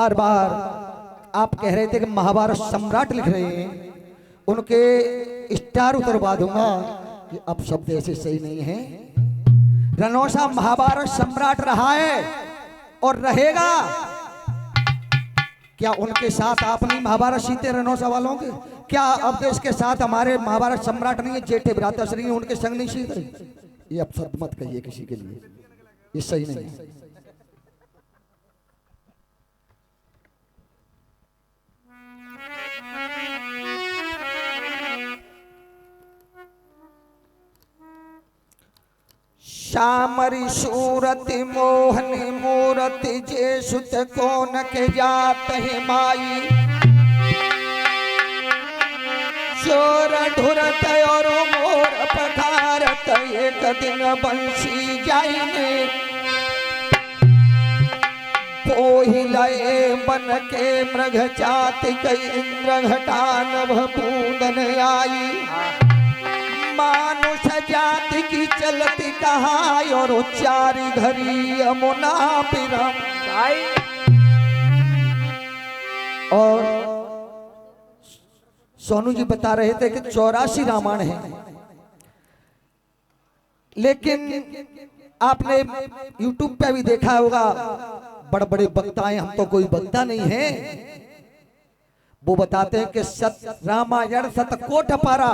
बार बार आप कह रहे थे कि महाभारत सम्राट लिख रहे हैं, उनके स्टार उतरवा दूंगा कि अब शब्द ऐसे सही नहीं है। रनौसा महाभारत सम्राट रहा है और रहेगा। क्या उनके साथ आप नहीं महाभारत सीते रनौसा वालों के? क्या अब देश के साथ हमारे महाभारत सम्राट नहीं है, जेठे भ्राताश्री हैं, उनके संग नहीं सीते? ये अब शब्द मत कहिए किसी के लिए, ये सही नहीं है। श्यामरी सूरति मोहनी मूरति जे सुत कोन के जात है माई, चोर ढुरत और मोर पधारत एक दिन बंसी जाइने, पोहिले बन के मृग जाति कई इंद्र घटानभ पूंदन आई, मानुष जाति की चलती कहाई और उच्चारी घरी यमुना पिरम। और सोनू जी बता रहे थे कि 84 रामायण है, लेकिन आपने YouTube पे भी देखा होगा बड़े बड़े वक्ताएं, हम तो कोई वक्ता नहीं है, वो बताते हैं कि सत रामायण सतकोट पारा,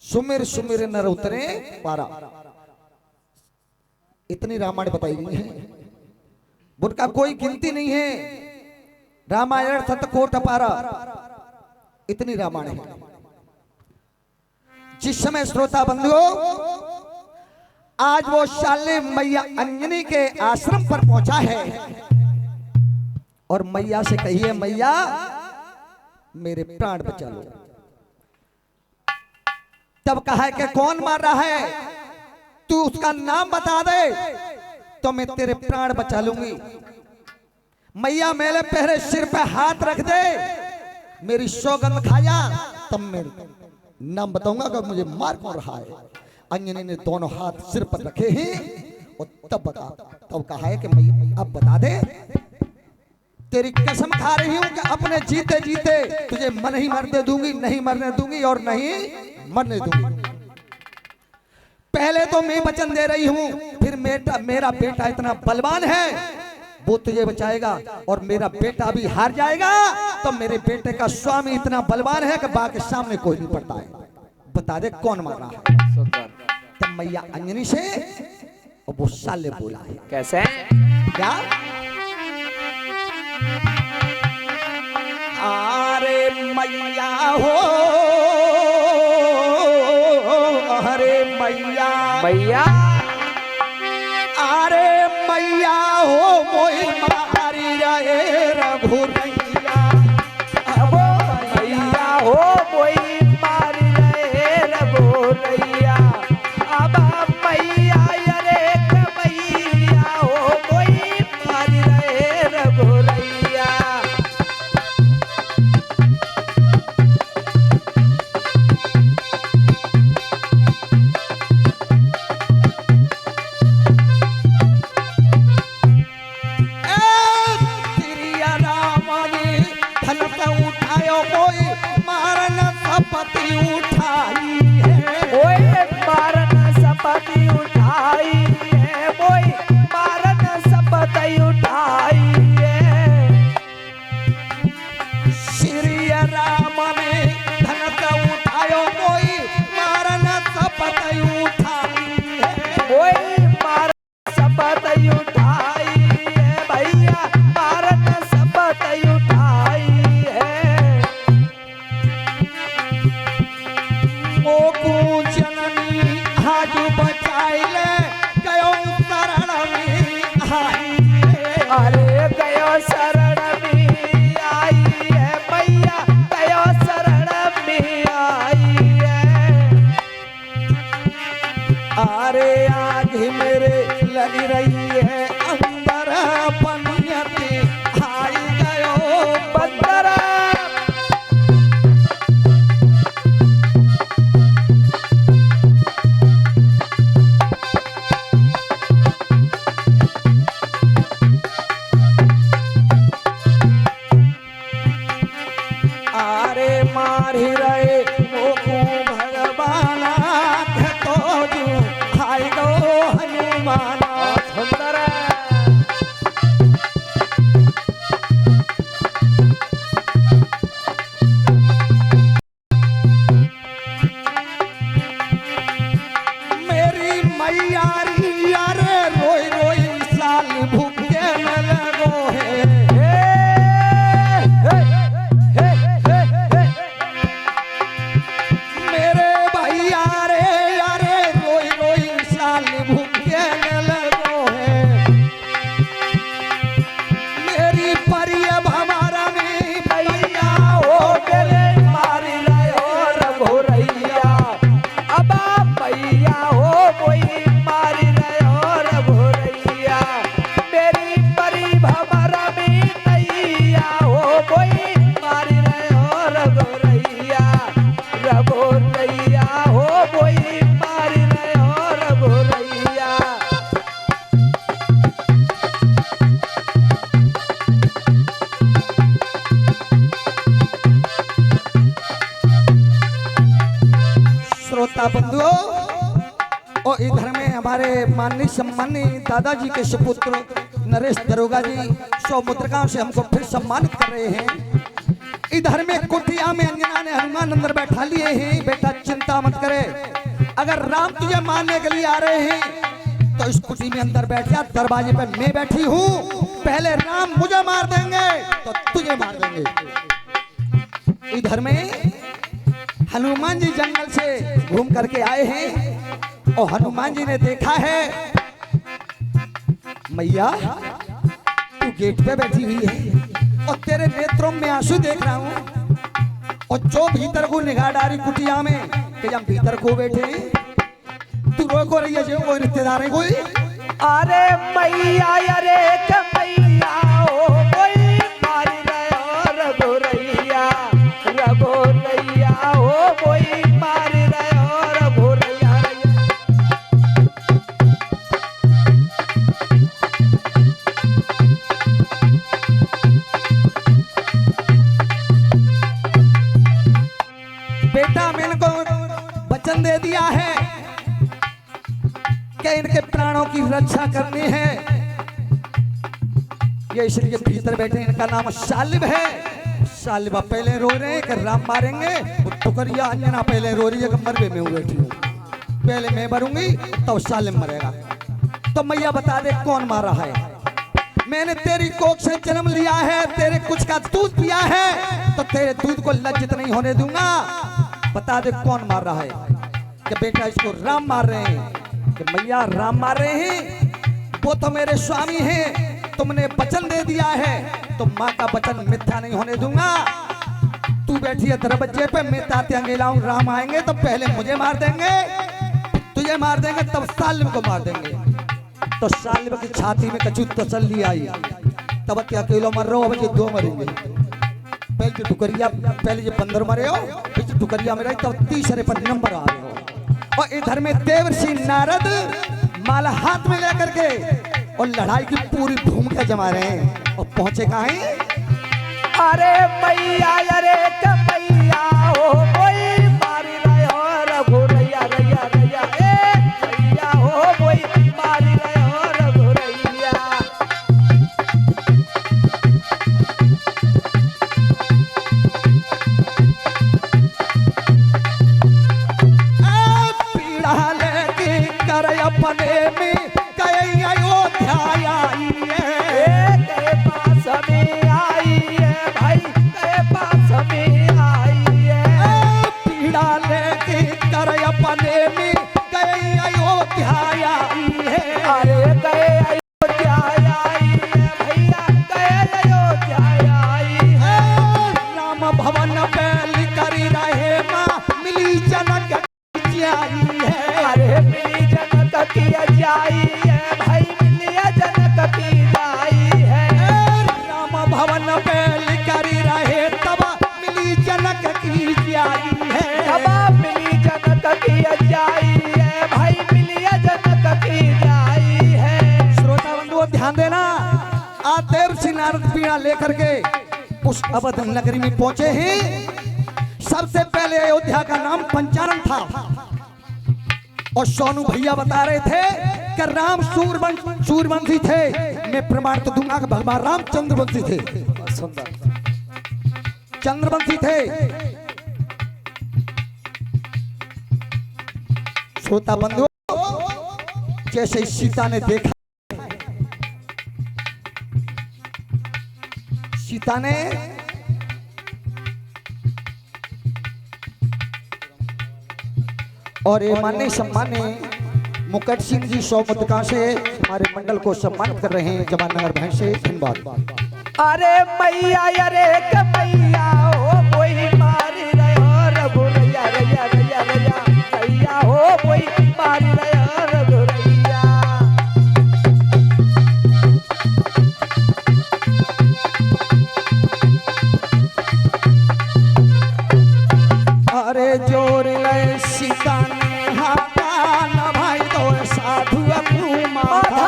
सुमिर सुमिर नर उतरे पारा, इतनी रामायण बताई गई है, उनका कोई गिनती नहीं है। रामायण सतकोट पारा, इतनी रामायण है। जिस समय श्रोता बंधुओं आज वो शाले मैया अंजनी के आश्रम पर पहुंचा है और मैया से कहिए मैया मेरे प्राण बचा लो। तब कहा है कि कौन मार रहा है, तू उसका नाम बता दे तो मैं तेरे प्राण बचा लूंगी। मैया मेरे पहरे सिर पे हाथ रख दे, मेरी सौगंध खाया, तब मैं नाम बताऊंगा कि मुझे मार कौन रहा है। अंजनी ने दोनों हाथ सिर पर रखे हैं और तब बता, तब कहा है कि मैया अब बता दे, तेरी कसम खा रही हूं कि अपने जीते जीते तुझे मन ही मरने दूंगी, नहीं मरने दूंगी और नहीं मरने दूंगी। पहले तो मैं वचन दे रही हूं, फिर मेरा बेटा इतना बलवान है वो तुझे बचाएगा और मेरा बेटा भी हार जाएगा तो मेरे बेटे का स्वामी इतना बलवान है कि बाकी सामने कोई नहीं पड़ता है। बता दे कौन मार रहा है। तब मैया अंजनी से और वो साले बोला है, कैसे क्या? अरे मैया हो, अरे मैया भैया, अरे मैया हो मोई मारी रहे रघुरैया, वो भैया हो कोई मार रहे रघुरैया, अब मैया अरे भैया हो कोई मार रहे रघुरैया। लगी रही है अंदर पनियती आई गयो बंदरा। दीवाना। सुंदर है। मेरी मैया री यारे रोई रोई साल भूखे न लगो है। मेरे भैया रे यारे रोई रोई साल भूखे न लगो है। मेरी परिय हमारा में भैया हो मेरे मारी रहो रघुरैया। अब भैया हो कोई मारी रहो रघुरैया। मेरी परी भमरा में नैया हो कोई मारी रहो रघुरैया। रघुरैया हो कोई मारी रहो रघुरैया। श्रोता बंधुओं, और इधर में हमारे माननीय सम्मानी दादाजी के सुपुत्र नरेश दरोगा जी सौमुद्रिकाओं से हमको फिर सम्मानित कर रहे हैं। इधर में कुटिया में अंजना ने हनुमान अंदर बैठा लिए हैं। बेटा चिंता मत करे, अगर राम तुझे मारने के लिए आ रहे हैं तो इस कुटी में अंदर बैठ जा। दरवाजे पे मैं बैठी हूँ, पहले राम मुझे मार देंगे तो तुझे मार देंगे। इधर में हनुमान जी जंगल से घूम करके आए हैं और हनुमान जी ने देखा है मैया तू गेट पे बैठी हुई है और तेरे नेत्रों में आंसू देख रहा हूं, और जो भीतर को निगाह डारी कुटिया में कि हम भीतर को बैठे तू रो को रही है जो कोई रिश्तेदार है कोई। अरे मैया अरे मैया हो कोई मारी रहो रघुरैया। रघुरैया हो कोई मारी रहो रघुरैया। बेटा मैंने को वचन दे दिया है कि इनके प्राणों की रक्षा करनी है। ये इसलिए भीतर बैठे, इनका नाम शालिब है। शालिबा पहले रो रहे हैं कि राम मारेंगे, वो टुकरिया अंजना पहले रो रही है कि मरबे में बैठी हूँ, पहले मैं मरूंगी तो शालिब मरेगा। तो मैया बता दे कौन मारा है। मैंने तेरी कोख से जन्म लिया है, तेरे कुछ का दूध पिया है तो तेरे दूध को लज्जित नहीं होने दूंगा। बता दे कौन मार रहा है। कि बेटा इसको राम मार रहे हैं। कि मैया राम मार रहे हैं, वो तो मेरे स्वामी हैं, तुमने वचन दे दिया है तो माँ का वचन मिथ्या नहीं होने दूंगा। तू बैठी है दरवाजे पे, मैं ताते अंगेला हूँ, राम आएंगे तो पहले मुझे मार देंगे, तुझे मार देंगे तब सालिब को मार देंगे। तो सालिब की छाती में कचू तसल्ली आई, तब क्या अकेला मर रहा हो, अब ये दो मरेंगे। पहले जो टुकरिया, पहले जो बंदर मरे हो, फिर टुकरिया में रही, तब तीसरे पर नंबर आ रहे हो। और इधर में देवर्षि नारद माला हाथ में लेकर के और लड़ाई की पूरी भूमिका जमा रहे हैं। और पहुंचे कहाँ हैं? अरे मैया अरे मैया हो कोई मारी रहो रघुरैया। रैया रैया ए मैया हो कोई मारी रहो रघुरैया। पीड़ा लेके कर अपने में कई अयोध्या आई है। के पास में आई है भाई, के पास में आई है। पीड़ा लेके कर अपने में कई अयोध्या आई है। अरे गए अयोध्या आई है भैया, गए अयोध्या आई है। राम भवन बैल करी रहे माँ मिली जनक की आई है। अरे मिली जनक की जाई है भाई, मिली जनक की जाई है। राम भवन बैल करी रहे तब मिली जनक की आई है। अब मिली जनक की जाई है भाई, मिली जनक की जाई है। श्रोता बंधुओं ध्यान देना, आज देवर्षि नारद पीड़ा लेकर के उस अवध नगरी में पहुंचे हैं। सबसे पहले अयोध्या का नाम पंचानन था और सोनू भैया बता रहे थे कि राम सूर्यवंशी थे, मैं प्रमाण तो दूंगा कि भगवान राम चंद्रवंशी थे, सुंदर चंद्रवंशी थे। श्रोता बंधु, जैसे सीता ने देखा, सीता ने और ये मान्य सम्मान्य मुकेश सिंह जी सौमुद्रिका से हमारे मंडल को सम्मानित कर रहे हैं जवाननगर भैंस से। धन्यवाद। अरे मैया अरे के मैया हो कोई मारी रहो रघुरैया रैया रैया रैया मैया हो कोई मारी रहो रघुरैया। अरे जोर ले सीता ने हाथा न भाई तो साधु अपू माथा।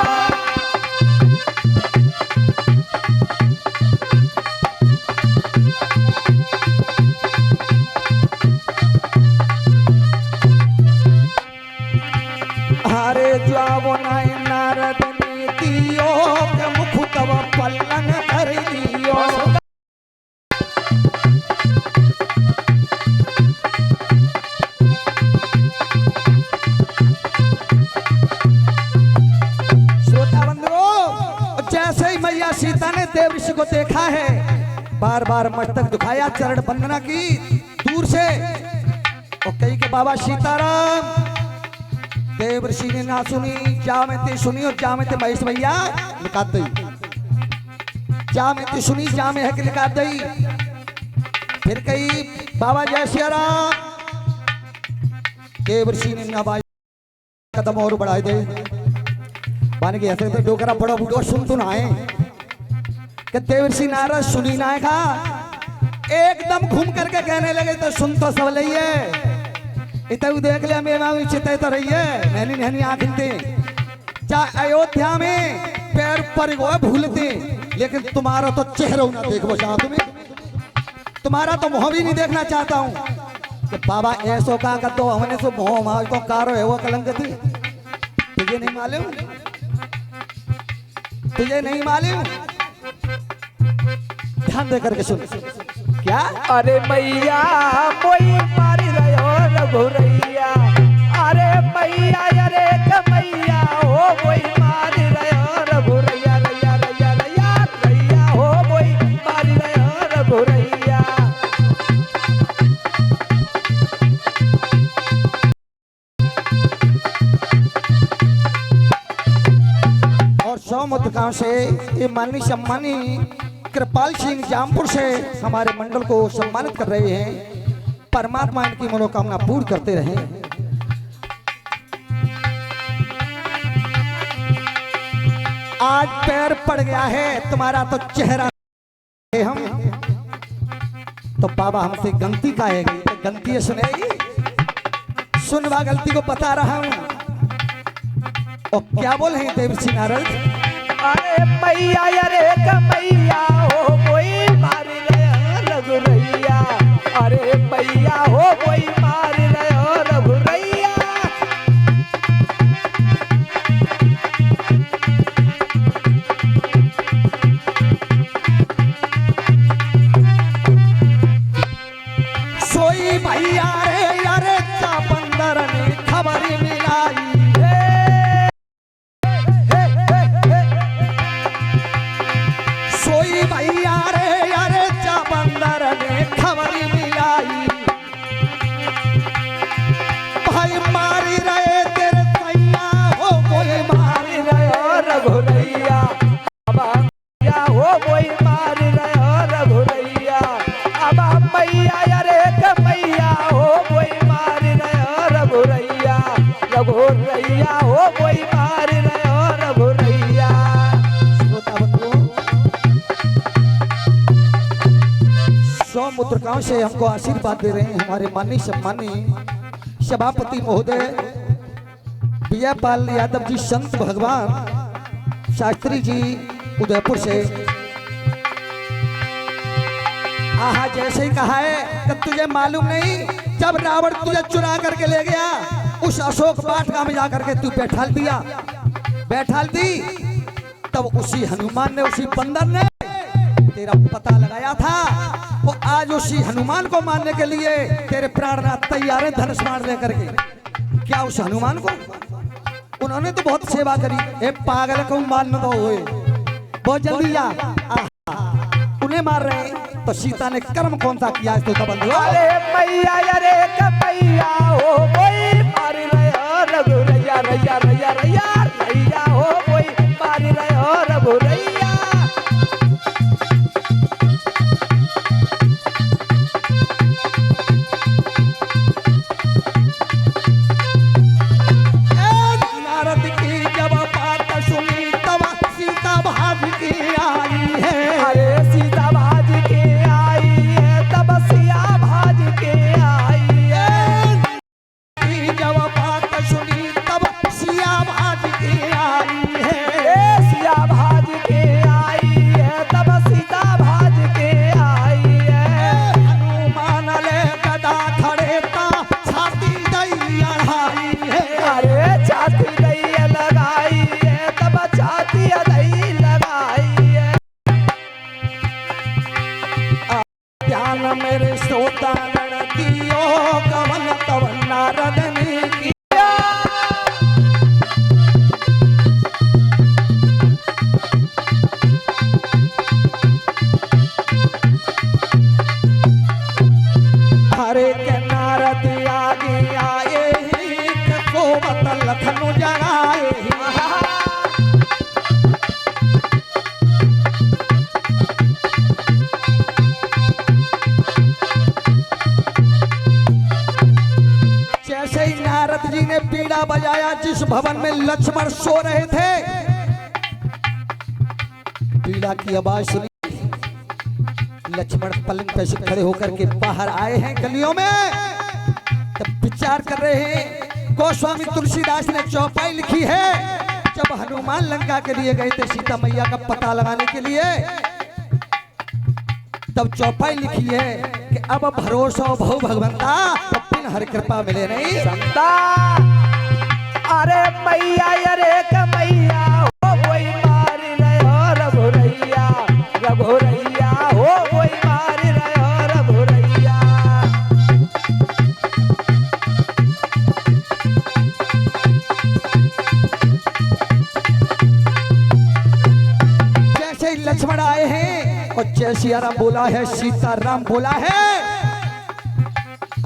अरे जावो नाय नारद नीतियो के मुख तब पल्लन कर दियो। सीता ने देव ऋषि को देखा है, बार बार मस्तक दुखाया, चरण वंदना की दूर से और कही के बाबा सीताराम। देव ऋषि ने ना सुनी, जा में ते सुनी और जा में ते महेश भैया निकाल दी, जा में ते सुनी जा में है कि निकाल दी। फिर कही बाबा जय श्री राम। देव ऋषि ने ना भाई कदम और बढ़ाए दे, मान के ऐसे तो डोकरा बड़ा बूढ़ो सुन तो ना है कि देव ऋषि नारद सुनी ना का एकदम घूम करके कहने लगे तो सुन तो सब लई है, इतने देख लिया मेरा चिते तो रही है नैनी नैनी आंखते जा अयोध्या में पैर पर गो भूलते, लेकिन तुम्हारा तो चेहरा ना देखो चाहता तुम्हें, तुम्हारा तो मुंह भी नहीं देखना चाहता हूँ कि बाबा ऐसो का कर दो हमने सो मोह मार को कारो है वो कलंक थी। तुझे नहीं मालूम, तुझे नहीं मालूम, ध्यान दे करके सुन। क्या अरे मैया कोई मारी रहो रघुरैया। अरे मैया अरे के मैया हो कोई मारी रहो रघुरैया रैया रैया रैया रैया हो कोई मारी रहो रघुरैया। और सौमुद्रिका से ये माननीय सम्मानी कृपाल सिंह जामपुर से हमारे मंडल को सम्मानित कर रहे हैं। परमात्मा इनकी मनोकामना पूर्ण करते रहे। आज पैर पड़ गया है, तुम्हारा तो चेहरा है हम तो बाबा हमसे गलती का है, गलती है सुनेगी, सुनवा गलती को बता रहा हूं। और क्या बोल हैं देव ऋषि नारद। अरे मैया अरे के मैया हो कोई मारी रहो रघुरैया। अरे मैया हो कोई मारी रहो रघुरैया। सोई भैया रे अरे चा बंदर ने खबर मिलाई। सोई भैया रे अरे चा बंदर ने खबर मिलाई। भाई मारी रहे तेरे सैया हो कोई मारी रहे रघुरैया। अब मैया हो कोई मारी रहो रघुरैया। अब मैया अरे के मैया हो कोई मारी रहो रघुरैया। रघुरैया हो कोई मारी रहो रघुरैया। सौमुद्रिकाओं से हमको आशीर्वाद दे रहे हैं हमारे माननीय सम्मानी सभापति महोदय विजयपाल यादव जी, संत भगवान शास्त्री जी उदयपुर से। आहा जैसे ही कहा है कि तुझे मालूम नहीं, जब रावण तुझे चुरा करके ले गया उस अशोक वाटिका में जाकर के तू बैठा दिया, बैठा दी। तब उसी हनुमान ने, उसी बंदर ने तेरा पता लगाया था। वो आज उसी हनुमान को मारने के लिए तेरे प्राणनाथ तैयार है धनुष बाण लेकर के। क्या उस हनुमान को? उन्होंने तो बहुत सेवा करी। ए पागल को मारना तो हुए, बहुत जल्दी जा। उन्हें मार रहे हैं तो सीता ने कर्म कौन सा किया इस तो बंधु? अरे मैया अरे कपैया हो कोई मार रहे हो रघुरैया रैया रैया रैया रैया हो कोई मार रहे हो रघुरैया। नारद की जब बात सुनी तब सीता भाग के आई है। अरे सीता भाज के आई है तब सिया भाज के आई है। जब बात सुनी तब सिया भाग के आई है। सिया भाज के आई है तब सीता भाज के आई है। हनुमान ले गदा खड़े ता छाती दई अढ़ाई है। अरे छाती दई लगाई है तब छाती दई लगाई है। ध्यान मेरे श्रोता गण दियो कवन तव नारद ने किया। हरे के नारद आगे आए ही सोबत लखन जगाए ही। जैसे ही नारद जी ने बीड़ा बजाया, जिस भवन में लक्ष्मण सो रहे थे, बीड़ा की आवाज सुनी। लक्ष्मण पलंग पे से खड़े होकर के बाहर आए हैं गलियों में। तब विचार कर रहे हैं। गोस्वामी तुलसीदास ने चौपाई लिखी है, जब हनुमान लंका के लिए गए थे सीता मैया का पता लगाने के लिए, तब चौपाई लिखी है कि अब भरोसा भव भगवंता, तब बिन हर कृपा मिले नहीं संता। अरे मैया अरे कमैया हो कोई मार रहे हो रघुरैया रघुरैया हो कोई मार रहे हो रघुरैया। जैसे ही लक्ष्मण आए हैं और जय सिया राम बोला है, सीता राम बोला है,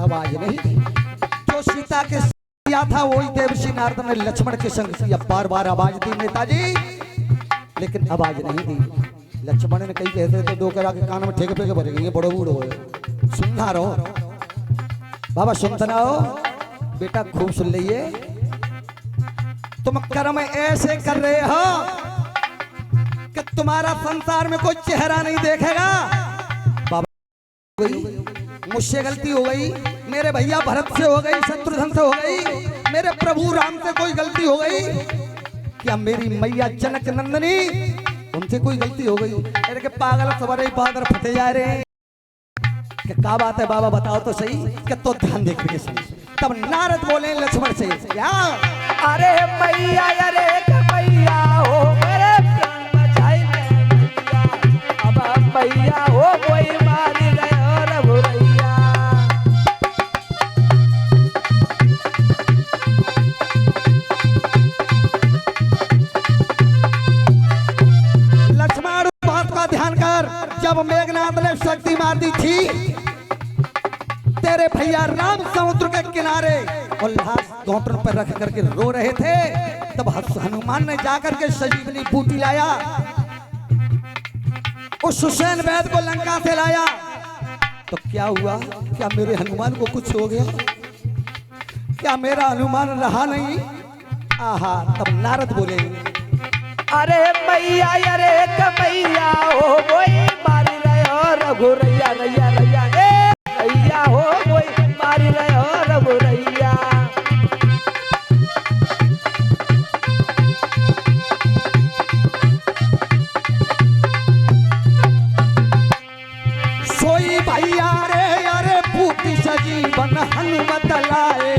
आवाज नहीं थी। जो सीता के किया था वही देवसी नारद ने लक्ष्मण के संग किया। बार बार आवाज दी नेताजी, लेकिन आवाज नहीं दी। लक्ष्मण ने कही कहते थे दो करा के कान में ठेके पे के भरे गए, बड़ो बूढ़ हो सुनना रहो बाबा, सुनता ना हो बेटा, खूब सुन लीजिए। तुम कर्म ऐसे कर रहे हो कि तुम्हारा संसार में कोई चेहरा नहीं देखेगा। बाबा मुझसे गलती हो गई, मेरे भैया भरत से हो गई, शत्रुघ्न से हो गई, मेरे प्रभु राम से कोई गलती हो गई, क्या मेरी मैया जनक नंदनी उनसे कोई गलती हो गई? अरे के पागल सवारे बादर फटे जा रहे हैं। क्या बात है बाबा, बताओ तो सही। कि तो ध्यान देख के सुन। तब नारद बोले लक्ष्मण से, क्या? अरे मैया अरे कमैया हो मेरे प्राण बचाई मैया, अब मैया हो कोई मार रहे हो रघुरैया। लक्ष्मण बात का ध्यान कर। जब मेघनाथ ने शक्ति मार दी थी, तेरे भैया राम समुद्र के किनारे और लाश घोंटन पर रख करके रो रहे थे, तब हनुमान ने जाकर के संजीवनी बूटी लाया, उस हुसैन वैद को लंका से लाया। तो क्या हुआ? क्या मेरे हनुमान को कुछ हो गया? क्या मेरा हनुमान रहा नहीं? आहा, तब नारद बोले, अरे मैया अरे कमैया हो कोई मार रहे हो रघुरैया रैया रैया ए रैया हो कोई मार रहे हो रघुरैया। सोई भैया रे अरे पूती सजीवन हनुमत लाए।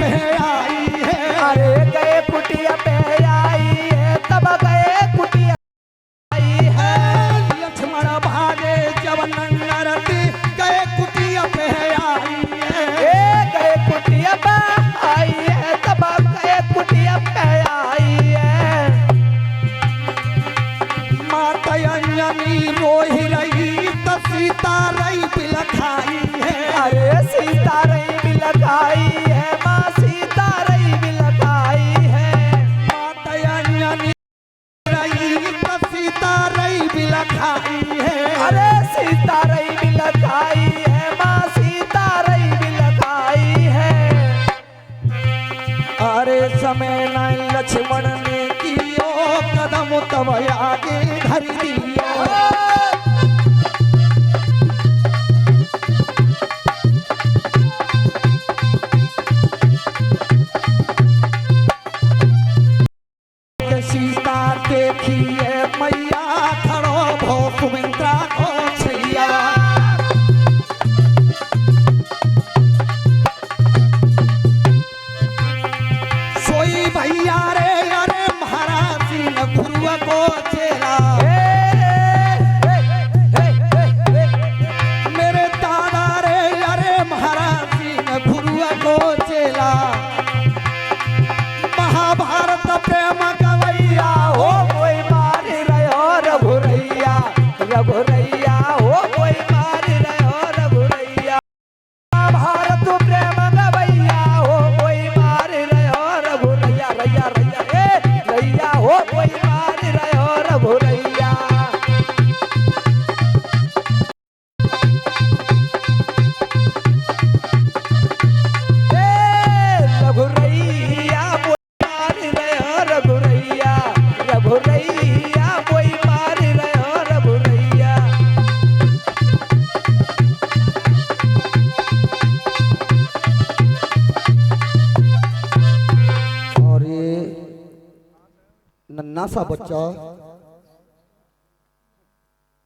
पे आई है। अरे गए कुटिया पे आई है, तब गए कुटिया आई है। लक्ष्मण भागे जब नंदरती गए कुटिया पे आई है। गए कुटिया पे आई है, तब गए कुटिया पे आई है। माता अंजनी रोहि रही तो सीता रही बिलखाई है। अरे सीता रही बिलखाई है, माँ सीता रही बिलखाई है। माता अंजनी रही तो सीता रही बिलखाई है। अरे सीता रही बिलखाई है, माँ सीता रही बिलखाई है। अरे समय न लक्ष्मण ने कियो कदम तब आगे धर दिया। सीता देखिए मैया खड़ो भो सुमित्रा को छैया। सोई भैया रे अरे महाराज न गुरु को चेला। मेरे दादा रे अरे महाराज न गुरु को चेला। महाभारत प्रेम गवैया हो कोई मार रहो रघुरैया, रघुरैया हो कोई मार रहो रघुरैया। भारत प्रेम गवैया हो कोई मार रहो रघुरैया, रैया रैया रैया हो कोई मार रहो रघुरैया। रघुरैया मार रहो रघुरैया, रघुरैया कोई मार रहो रघुरैया। और ये नन्ना सा बच्चा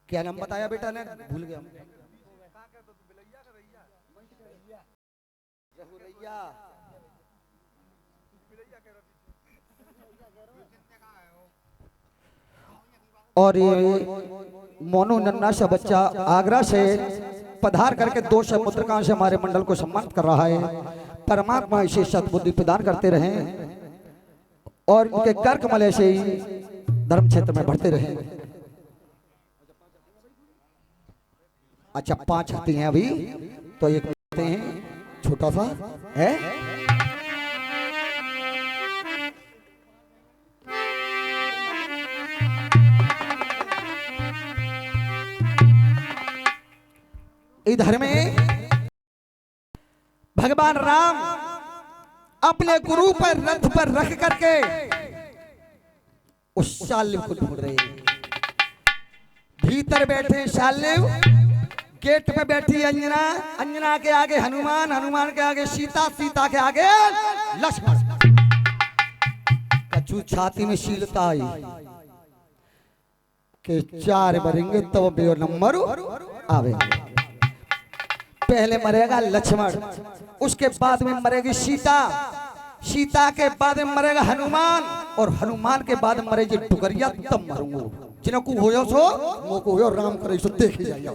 क्या नाम बताया बेटा ने भूल गया। रघुरैया। और ये मोनू नन्ना सा बच्चा आगरा से पधार करके 200 मुद्रिकाओं से हमारे मंडल को सम्मानित कर रहा है। परमात्मा इसे सद्बुद्धि प्रदान करते रहे और इनके कर कमल से ही धर्म क्षेत्र में बढ़ते रहे। अच्छा 5 आते हैं अभी तो एक आते हैं छोटा सा है। इधर में भगवान राम अपने गुरु पर रथ पर रख करके उस शाल्व को ढूंढ रहे हैं। भीतर बैठे शाल्व, गेट पे बैठी अंजना, अंजना के आगे हनुमान, हनुमान के आगे सीता, सीता के आगे लक्ष्मण। कछु छाती में शीलता आई के 4 मरेंगे तब बेओ नंबर आवेंगे। पहले मरेगा लक्ष्मण, उसके बाद में मरेगी सीता, सीता के बाद में मरेगा हनुमान और हनुमान के बाद मरेगी डुगरिया, तब मरूंगा। जिनको हो सो मोको हो राम करे सो देख ही जाइए।